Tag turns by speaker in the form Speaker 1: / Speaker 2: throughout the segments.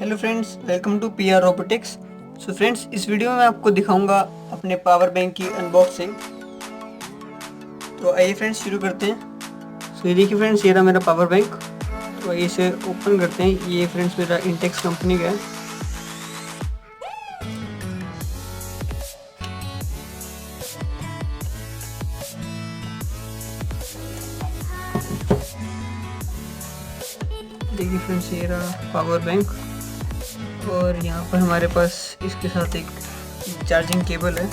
Speaker 1: Hello friends, welcome to PR robotics. So friends, इस video में मैं आपको दिखाऊंगा अपने पावर बैंक की अनबॉक्सिंग। तो आइए फ्रेंड्स शुरू करते हैं। सो ये देखिए फ्रेंड्स, ये रहा मेरा पावर बैंक। तो आइए इसे ओपन करते हैं। ये फ्रेंड्स मेरा इंटेक्स कंपनी का है। देखिए फ्रेंड्स, ये रहा पावर बैंक और यहाँ पर हमारे पास इसके साथ एक चार्जिंग केबल है।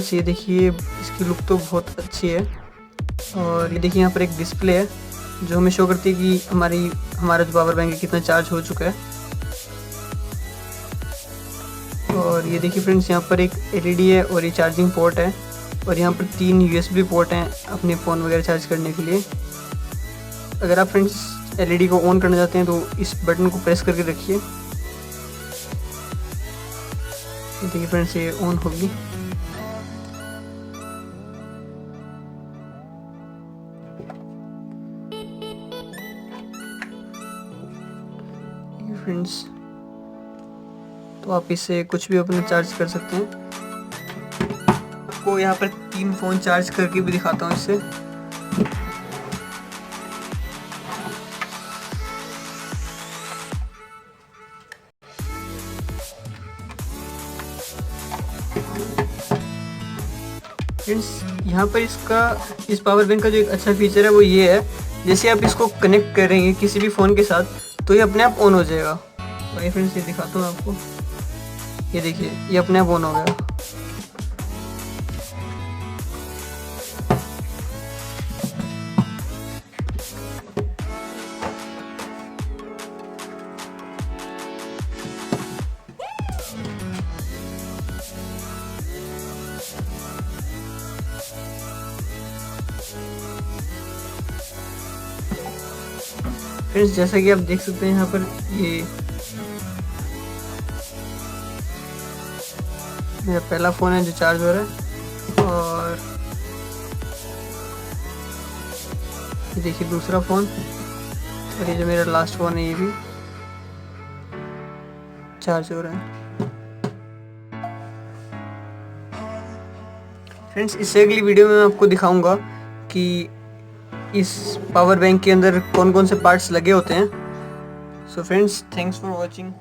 Speaker 1: ये देखिए, इसकी लुक तो बहुत अच्छी है। और ये देखिए यहाँ पर एक डिस्प्ले है जो हमें शो करती है कि हमारा जो पावर बैंक है कितना चार्ज हो चुका है। और ये देखिए फ्रेंड्स, यहाँ पर एक एलईडी है और ये चार्जिंग पोर्ट है। और यहाँ पर 3 यूएसबी पोर्ट हैं अपने फ़ोन वगैरह चार्ज करने के लिए। अगर आप फ्रेंड्स एलईडी को ऑन करना चाहते हैं तो इस बटन को प्रेस करके रखिए। देखिए फ्रेंड्स, ये ऑन होगी। फ्रेंड्स, तो आप इससे कुछ भी अपना चार्ज कर सकते हैं। आपको यहाँ पर 3 फ़ोन चार्ज करके भी दिखाता हूँ इससे। फ्रेंड्स, यहाँ पर इस पावर बैंक का जो एक अच्छा फीचर है वो ये है, जैसे आप इसको कनेक्ट करेंगे किसी भी फ़ोन के साथ तो ये अपने आप ऑन हो जाएगा। तो ये फ्रेंड्स, ये दिखाता हूँ आपको। ये देखिए, ये अपने आप ऑन हो गया। फ्रेंड्स, जैसा कि आप देख सकते हैं यहाँ पर ये मेरा पहला फ़ोन है जो चार्ज हो रहा है। और ये देखिए दूसरा फ़ोन, और ये जो मेरा लास्ट फ़ोन है ये भी चार्ज हो रहा है। फ्रेंड्स, इससे अगली वीडियो में मैं आपको दिखाऊंगा कि इस पावर बैंक के अंदर कौन कौन से पार्ट्स लगे होते हैं। So friends, thanks for watching.